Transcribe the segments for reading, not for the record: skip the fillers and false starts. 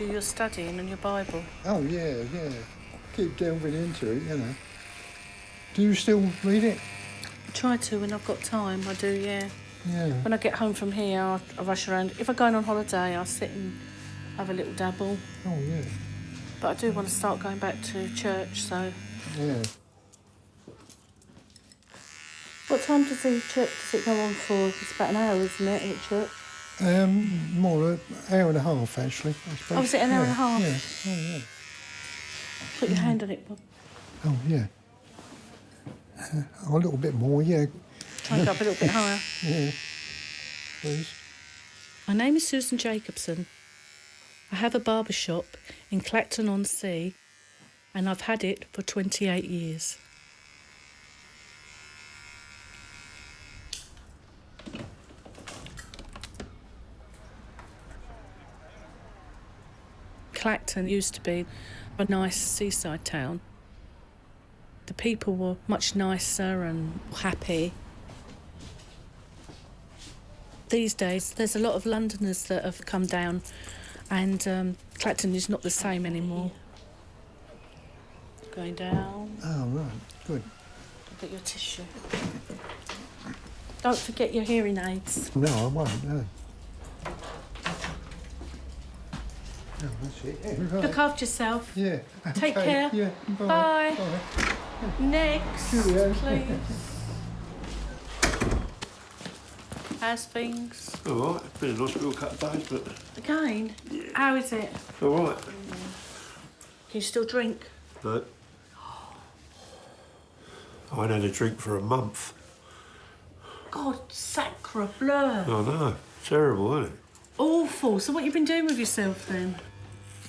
you do your studying and your Bible? Oh, yeah. Keep delving into it, you know. Do you still read it? I try to when I've got time, I do, yeah. Yeah. When I get home from here, I rush around. If I'm going on holiday, I sit and have a little dabble. Oh, yeah. But I do want to start going back to church, so... Yeah. What time does it go on for? It's about an hour, isn't it, at church? More, an hour and a half, actually, I suppose. Oh, is it an hour and a half? Yeah. Oh, yeah. Put your hand on it, Bob. Oh, yeah. A little bit more, yeah. Try and go up a little bit higher. Yeah. Please. My name is Susan Jacobson. I have a barber shop in Clacton-on-Sea, and I've had it for 28 years. Clacton used to be a nice seaside town. The people were much nicer and happy. These days, there's a lot of Londoners that have come down, and Clacton is not the same anymore. Going down. Oh, right. Good. Get your tissue. Don't forget your hearing aids. No, I won't, no. Oh, that's it. Yeah, right. Look after yourself. Yeah. Take Okay. care. Yeah. Bye. Bye. Next, Cheerio. please. How's things? All right, been in hospital a couple of days, but... Again? Yeah. How is it? All right. Can you still drink? No. I ain't had a drink for a month. God, sacre bleu. I know. Terrible, isn't it? Awful. So what you been doing with yourself then?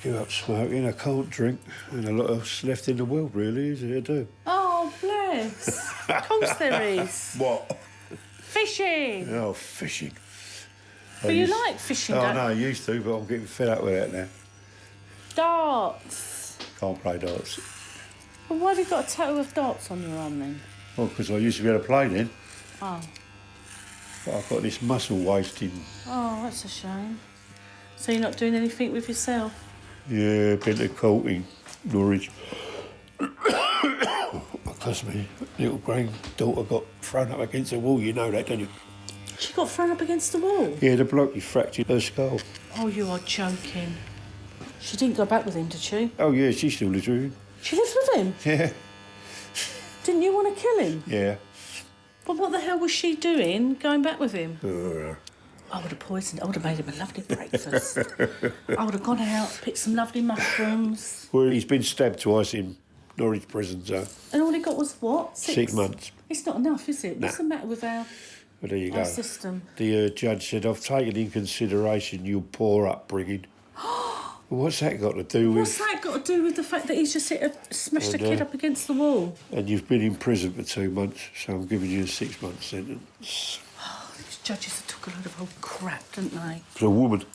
Give up smoking, I can't drink, and a lot else left in the world, really, is there to do? Oh, bless. Of course there is. What? Fishing. Oh, fishing. But you like fishing, Oh, don't no, I you? used to, but I'm getting fed up with that now. Darts. Can't play darts. Well, why have you got a tattoo of darts on your arm then? Well, because I used to be able to play then, Oh. but I've got this muscle wasting. Oh, that's a shame. So you're not doing anything with yourself? Yeah, been to court in Norwich. Because my little granddaughter got thrown up against the wall, you know that, don't you? She got thrown up against the wall? Yeah, the bloke, he fractured her skull. Oh, you are joking. She didn't go back with him, did she? Oh, yeah, she still lives with him. She lives with him? Yeah. Didn't you want to kill him? Yeah. But what the hell was she doing going back with him? Uh, I would have poisoned. I would have made him a lovely breakfast. I would have gone out, picked some lovely mushrooms. well, he's been stabbed twice in Norwich prison, so... And all he got was what? 6 months. It's not enough, is it? What's the matter with our But there you go. system? The judge said, I've taken in consideration your poor upbringing. What's that got to do with... What's that got to do with the fact that he's just smashed a kid up against the wall? And you've been in prison for 2 months, so I'm giving you a 6-month sentence. Oh, these judges have took a load of old crap, didn't they? For a woman.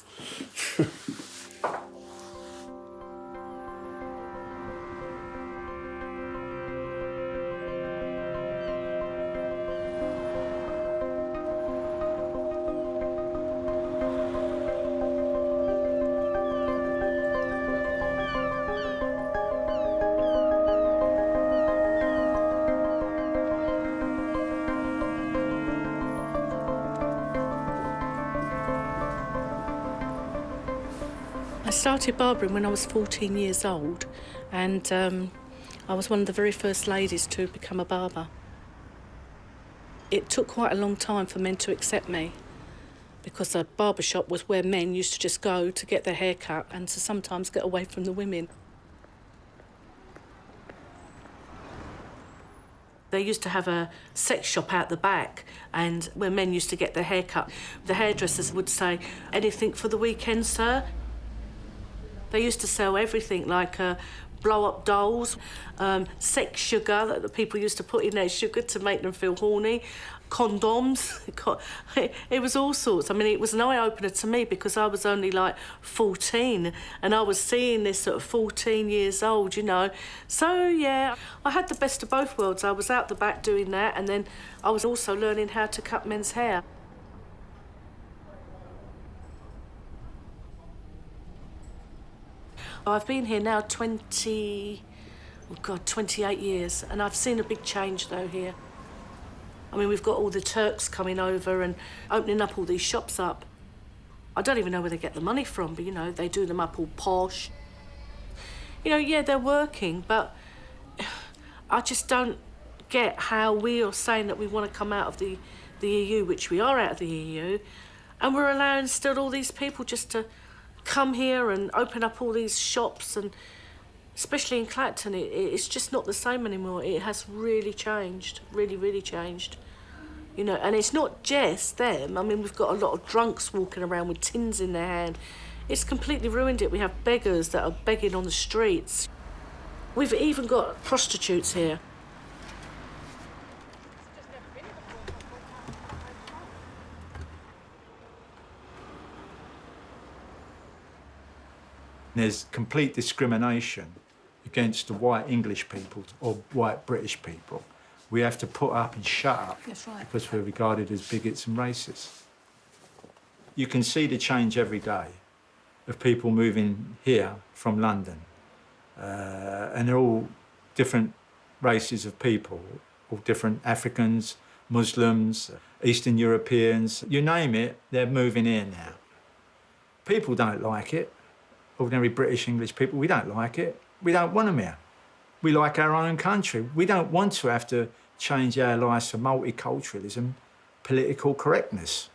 I started barbering when I was 14 years old, and I was one of the very first ladies to become a barber. It took quite a long time for men to accept me, because a barber shop was where men used to just go to get their hair cut and to sometimes get away from the women. They used to have a sex shop out the back, and where men used to get their hair cut, the hairdressers would say, "Anything for the weekend, sir?" They used to sell everything, like blow-up dolls, sex sugar that the people used to put in their sugar to make them feel horny, condoms. It was all sorts. I mean, it was an eye-opener to me because I was only like 14 and I was seeing this at 14 years old, you know. So, yeah, I had the best of both worlds. I was out the back doing that, and then I was also learning how to cut men's hair. I've been here now 28 years, and I've seen a big change though here. I mean, we've got all the Turks coming over and opening up all these shops up. I don't even know where they get the money from, but, you know, they do them up all posh. You know, yeah, they're working, but I just don't get how we are saying that we want to come out of the EU, which we are out of the EU, and we're allowing still all these people just to come here and open up all these shops, and especially in Clacton, it's just not the same anymore. It has really changed, really, really changed. You know, and it's not just them. I mean, we've got a lot of drunks walking around with tins in their hand. It's completely ruined it. We have beggars that are begging on the streets. We've even got prostitutes here. There's complete discrimination against the white English people or white British people. We have to put up and shut up. That's right. Because we're regarded as bigots and racists. You can see the change every day of people moving here from London. And they're all different races of people, all different Africans, Muslims, Eastern Europeans, you name it, they're moving here now. People don't like it. Ordinary British English people, we don't like it. We don't want them here. We like our own country. We don't want to have to change our lives for multiculturalism, political correctness.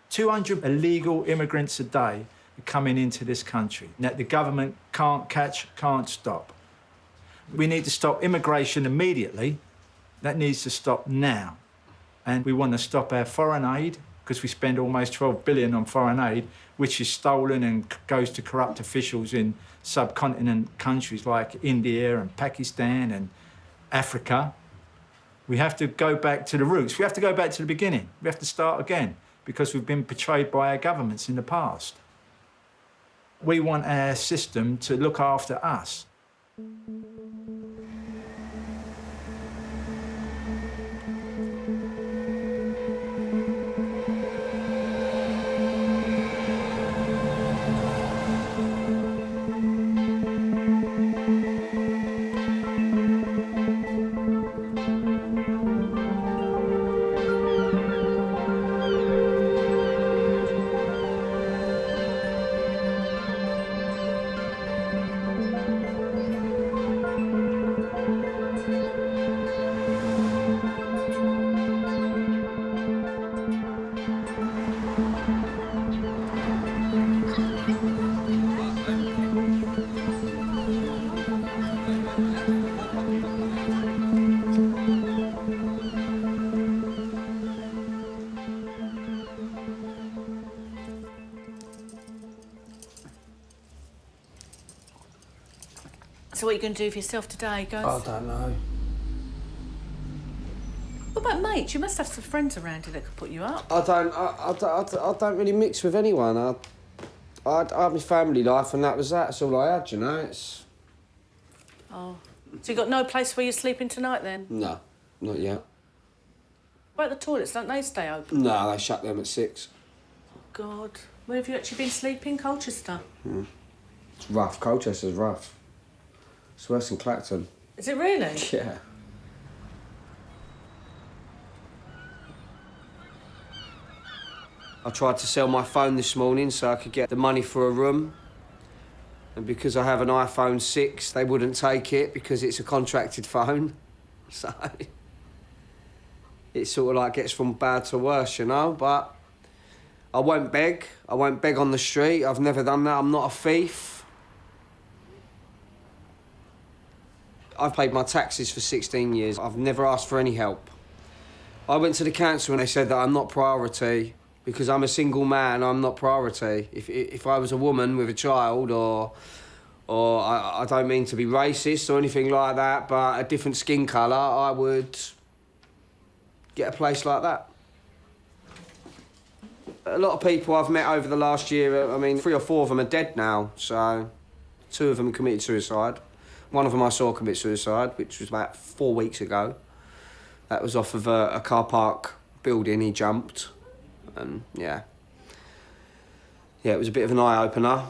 200 illegal immigrants a day are coming into this country that the government can't catch, can't stop. We need to stop immigration immediately. That needs to stop now. And we want to stop our foreign aid, because we spend almost 12 billion on foreign aid, which is stolen and goes to corrupt officials in subcontinent countries like India and Pakistan and Africa. We have to go back to the roots. We have to go back to the beginning. We have to start again, because we've been betrayed by our governments in the past. We want our system to look after us. So what are you going to do for yourself today, guys? I don't know. What about mates? You must have some friends around you that could put you up. I don't really mix with anyone. I had my family life and that was that. That's all I had, you know. It's... Oh. So you got no place where you're sleeping tonight, then? No, not yet. What about the toilets? Don't they stay open? No, they shut them at 6. God. Where have you actually been sleeping? Colchester? It's rough. Colchester's rough. It's worse than Clacton. Is it really? Yeah. I tried to sell my phone this morning so I could get the money for a room. And because I have an iPhone 6, they wouldn't take it because it's a contracted phone. So it sort of like gets from bad to worse, you know, but I won't beg. I won't beg on the street. I've never done that. I'm not a thief. I've paid my taxes for 16 years. I've never asked for any help. I went to the council and they said that I'm not priority because I'm a single man, I'm not priority. If I was a woman with a child or I don't mean to be racist or anything like that, but a different skin colour, I would get a place like that. A lot of people I've met over the last year, I mean, 3 or 4 of them are dead now, so 2 of them committed suicide. One of them I saw commit suicide, which was about 4 weeks ago. That was off of a car park building, he jumped. And, yeah. Yeah, it was a bit of an eye-opener.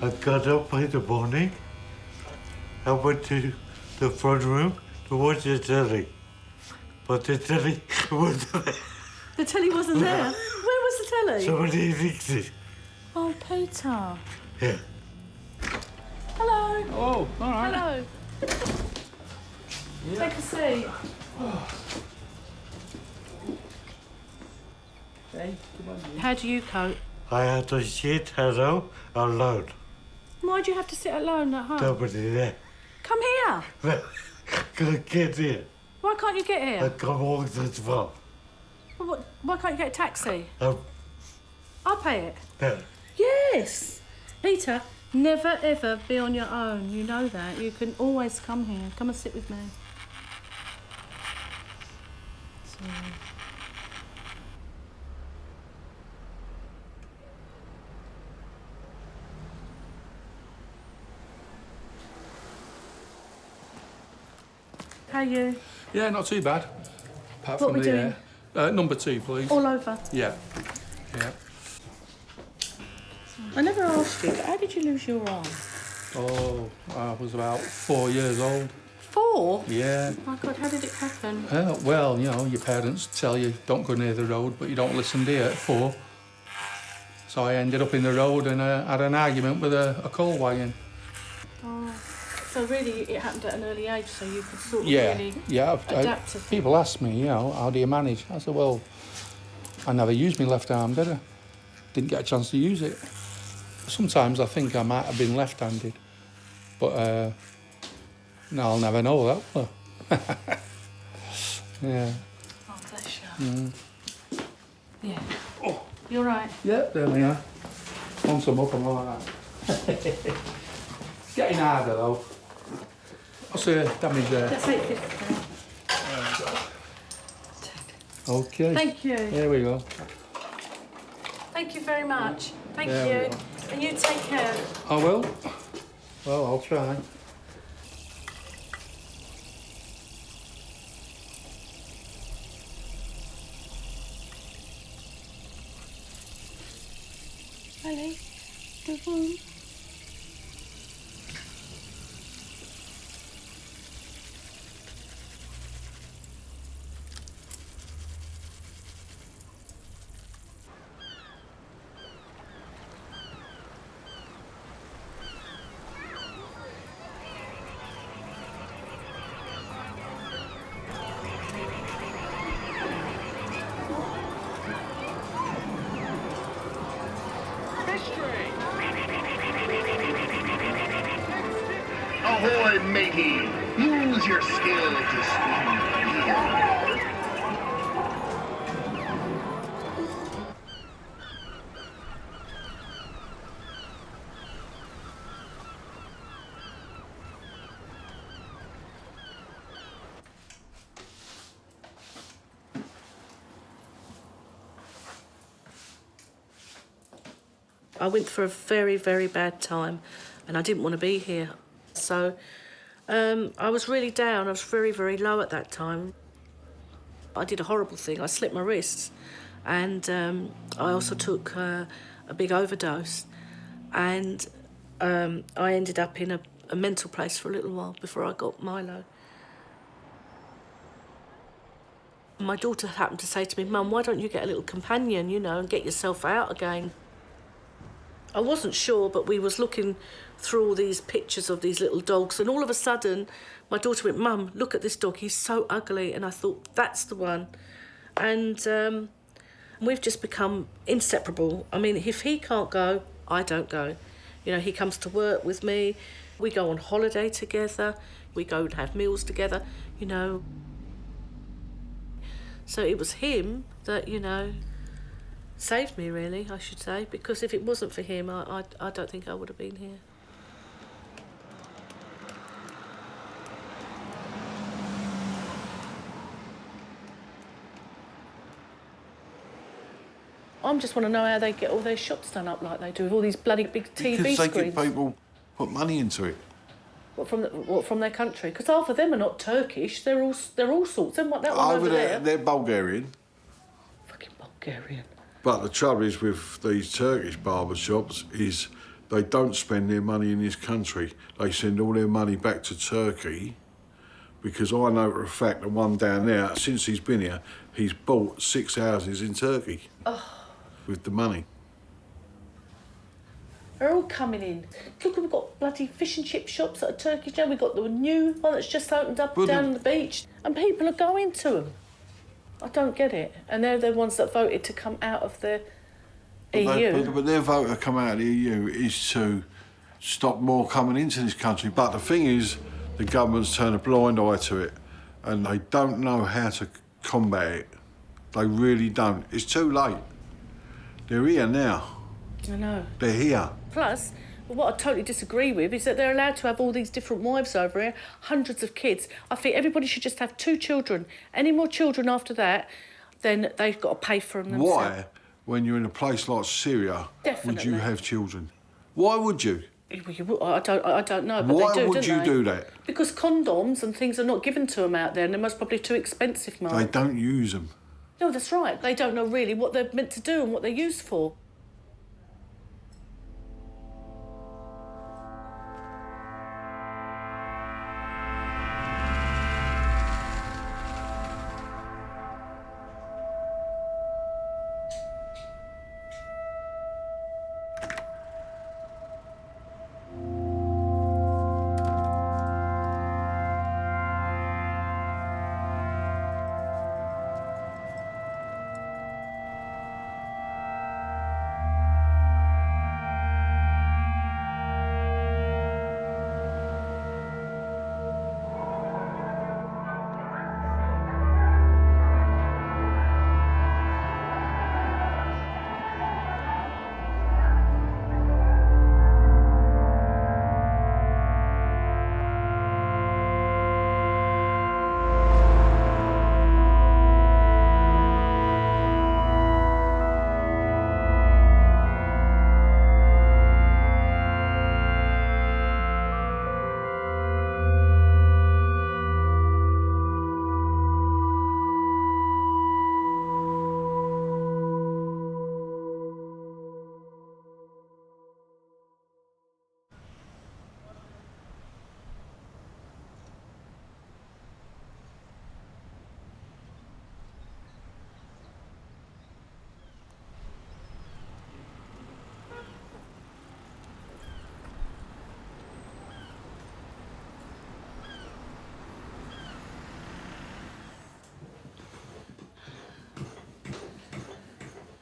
I got up in the morning. I went to the front room to watch the telly. But the telly wasn't there. The telly wasn't there. Where was the telly? Somebody fixed it. Oh, Peter. Yeah. Hello. Oh, all right. Hello. Take a seat. Hey, come on. How do you cope? I had to sit hello alone. Why do you have to sit alone at home? Nobody there. Come here. Can't get here. Why can't you get I here? can't walk this far. Why can't you get a taxi? Um, I'll pay it. no. Yes. Peter, never ever be on your own. You know that. You can always come here. Come and sit with me. So... How are you? Yeah, not too bad. Apart What from we the doing? number 2, please. All over. Yeah. Yeah. I never asked you, but how did you lose your arm? Oh, I was about 4 years old. 4? Yeah. Oh my God, how did it happen? Well, you know, your parents tell you don't go near the road, but you don't listen, do you, at 4? So I ended up in the road and had an argument with a coal wagon. Oh, so really it happened at an early age, so you could sort of Yeah, really yeah. adapt to things. People ask me, you know, how do you manage? I said, well, I never used my left arm, did I? Didn't get a chance to use it. Sometimes I think I might have been left-handed, but no, I'll never know that, will I? Yeah. Oh, bless you. Yeah. Oh. You're right. Yeah, there we are. Once I'm up, I'm all right. It's getting harder, though. What's the damage there? That's 850. Okay. Thank you. Here we go. Thank you very much. Thank There we you. go. And you take care. I will. Well, I'll try. Ali, the room. Ahoy, matey! Use your skill to swing the wheel. I went for a very, very bad time and I didn't want to be here. So I was really down. I was very, very low at that time. I did a horrible thing. I slipped my wrists and I also took a big overdose and I ended up in a mental place for a little while before I got Milo. My daughter happened to say to me, Mum, why don't you get a little companion, you know, and get yourself out again? I wasn't sure, but we was looking through all these pictures of these little dogs, and all of a sudden, my daughter went, Mum, look at this dog, he's so ugly. And I thought, that's the one. And we've just become inseparable. I mean, if he can't go, I don't go. You know, he comes to work with me, we go on holiday together, we go and have meals together, you know. So it was him that, you know, saved me, really, I should say, because if it wasn't for him, I don't think I would have been here. I just want to know how they get all their shops done up like they do with all these bloody big TV Because they screens. get people put money into it. What from their country? Because half of them are not Turkish. They're all sorts. Them that one over there. They're Bulgarian. Fucking Bulgarian. But the trouble is with these Turkish barber shops is they don't spend their money in this country. They send all their money back to Turkey, because I know for a fact the one down there, since he's been here, he's bought 6 houses in Turkey with the money. They're all coming in. Look, we've got bloody fish and chip shops that are Turkish now. We've got the new one that's just opened up down the beach. And people are going to them. I don't get it. And they're the ones that voted to come out of the EU. But their vote to come out of the EU is to stop more coming into this country. But the thing is, the government's turned a blind eye to it, and they don't know how to combat it. They really don't. It's too late. They're here now. I know. They're here. Plus, what I totally disagree with is that they're allowed to have all these different wives over here, hundreds of kids. I think everybody should just have 2 children. Any more children after that, then they've got to pay for them themselves. Why, when you're in a place like Syria, would you Definitely. have children? Why would you? I don't know, but Why they do, would don't you they? do that? Because condoms and things are not given to them out there, and they're most probably too expensive, Mark. They don't use them. No, that's right. They don't know really what they're meant to do and what they're used for.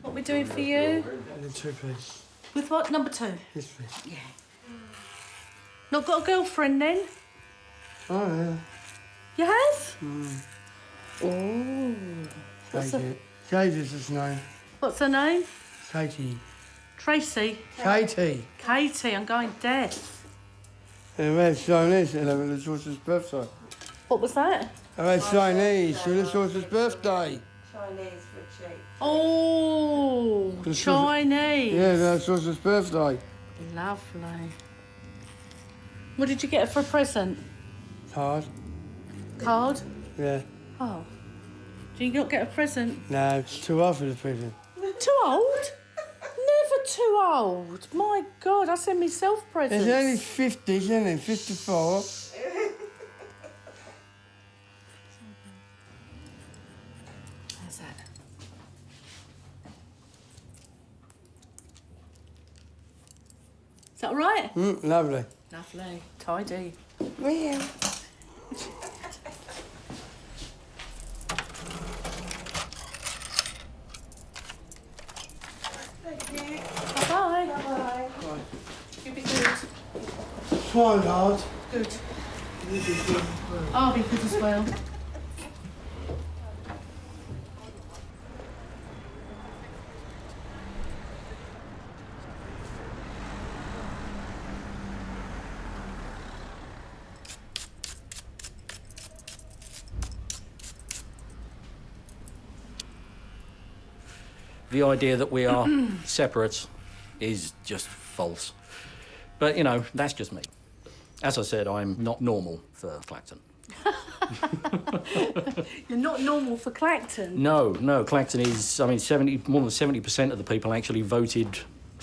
What are we doing for you? And then 2, please. With what? Number 2? Yes, please. Yeah. Not got a girlfriend then? Oh, yeah. You have? Mm. Oh. What's her, Katie's his name. what's her name? Katie. Tracy. Katie. Katie, I'm going deaf. And we had Chinese at the George's birthday. What was that? I had Chinese for the George's birthday. Oh, Chinese. Yeah, that's George's birthday. Lovely. What did you get her for a present? Card. Card? Yeah. Oh. Do you not get a present? No, it's too old for the present. Too old? Never too old. My God, I send myself presents. It's only 50, isn't it? 54. How's that? Is that all right? Lovely. Lovely. Tidy. Yeah. Bye-bye. Bye-bye. You'll be good. Try hard. Good. I'll be good as well. The idea that we are separate is just false. But, you know, that's just me. As I said, I'm not normal for Clacton. You're not normal for Clacton. No, Clacton is, I mean, more than 70% of the people actually voted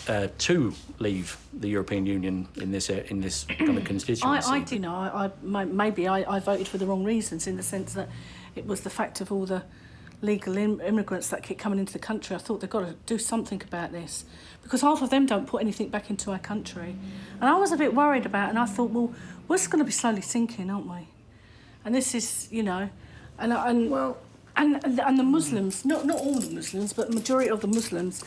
to leave the European Union in this kind of constituency. I do know. Maybe I voted for the wrong reasons, in the sense that it was the fact of all the legal immigrants that keep coming into the country. I thought they've got to do something about this, because half of them don't put anything back into our country. And I was a bit worried about it, and I thought, well, we're just going to be slowly sinking, aren't we? And this is, you know, and the Muslims, not all the Muslims, but the majority of the Muslims,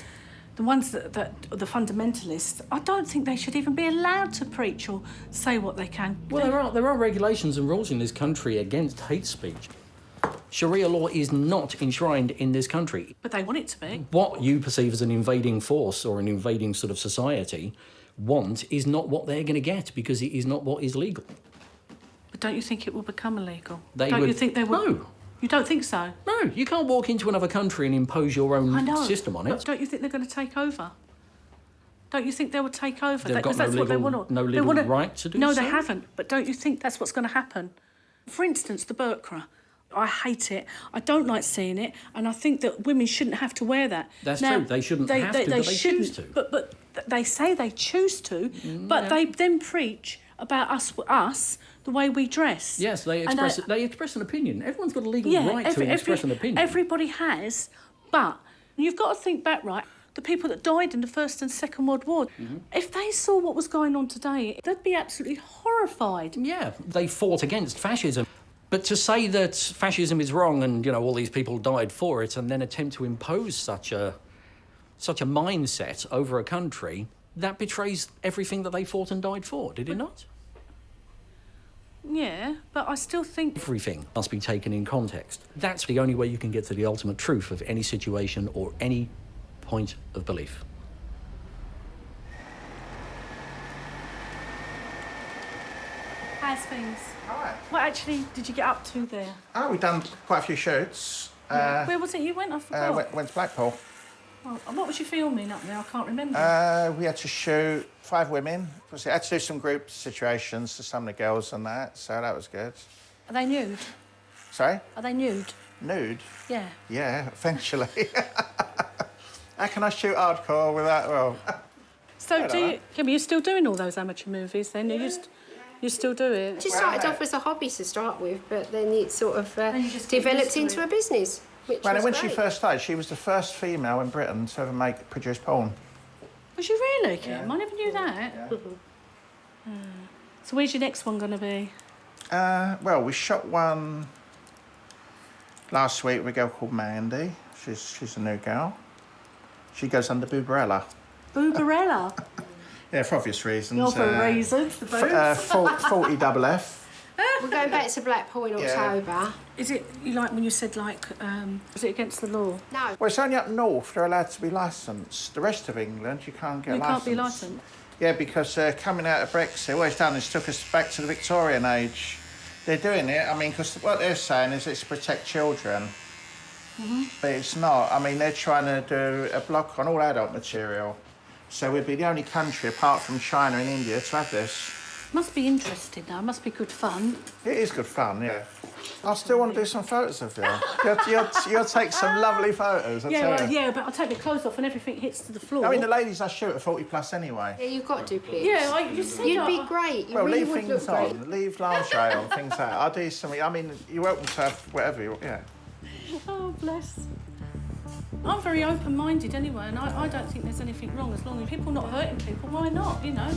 the ones that are the fundamentalists, I don't think they should even be allowed to preach or say what they can. Well, there are regulations and rules in this country against hate speech. Sharia law is not enshrined in this country. But they want it to be. What you perceive as an invading force or an invading sort of society want is not what they're going to get, because it is not what is legal. But don't you think it will become illegal? You think they will? No. You don't think so? No, you can't walk into another country and impose your own system on it. But don't you think they're going to take over? Don't you think they will take over? They've got no legal right to do so? No, they haven't. But don't you think that's what's going to happen? For instance, the burqa. I hate it. I don't like seeing it, and I think that women shouldn't have to wear that. That's true. They shouldn't have to, but they choose to. But they say they choose to, but they then preach about us the way we dress. Yes, they express an opinion. Everyone's got a legal right to express an opinion. Everybody has, but you've got to think back, right? The people that died in the First and Second World War, if they saw what was going on today, they'd be absolutely horrified. Yeah, they fought against fascism. But to say that fascism is wrong and, you know, all these people died for it, and then attempt to impose such a mindset over a country, that betrays everything that they fought and died for, did it not? Yeah, but I still think... Everything must be taken in context. That's the only way you can get to the ultimate truth of any situation or any point of belief. How's things? All right. What actually did you get up to there? Oh, we've done quite a few shoots. Where was it you went? I forgot. Went to Blackpool. Oh, what was you filming up there? I can't remember. We had to shoot 5 women. We had to do some group situations to some of the girls and that, so that was good. Are they nude? Sorry? Are they nude? Nude? Yeah. Yeah, eventually. How can I shoot hardcore without, well... So Kim, you're still doing all those amateur movies then? You still do it? It just started off as a hobby to start with, but then it sort of developed into a business, which was when great. she first started, she was the first female in Britain to ever produce porn. Was you really, Kim? I never knew that. Yeah. So where's your next one going to be? Well, we shot one last week with a girl called Mandy. She's a new girl. She goes under Boobarella. Boobarella? Yeah, for obvious reasons. Not for reasons, the boobs. 40 double F. We're going back to Blackpool in October. Is it, you like when you said, like, is it against the law? No. Well, it's only up north they're allowed to be licensed. The rest of England, you can't get licensed. You can't be licensed? Yeah, because coming out of Brexit, what it's done is took us back to the Victorian age. They're doing it, I mean, because what they're saying is it's to protect children. But it's not. I mean, they're trying to do a block on all adult material. So we'd be the only country, apart from China and India, to have this. Must be interesting, though. Must be good fun. It is good fun, yeah. I still want to do some photos of you. You'll take some lovely photos, I tell you. Yeah, but I'll take my clothes off and everything hits to the floor. I mean, the ladies I shoot are 40 plus anyway. Yeah, you've got to do pics. Yeah, you said you'd be great. You well, really leave would things look on, great. leave lingerie on, things like that. I'll do something. I mean, you're welcome to have whatever you want, yeah. Oh, bless. I'm very open-minded anyway, and I don't think there's anything wrong as long as people not hurting people. Why not, you know?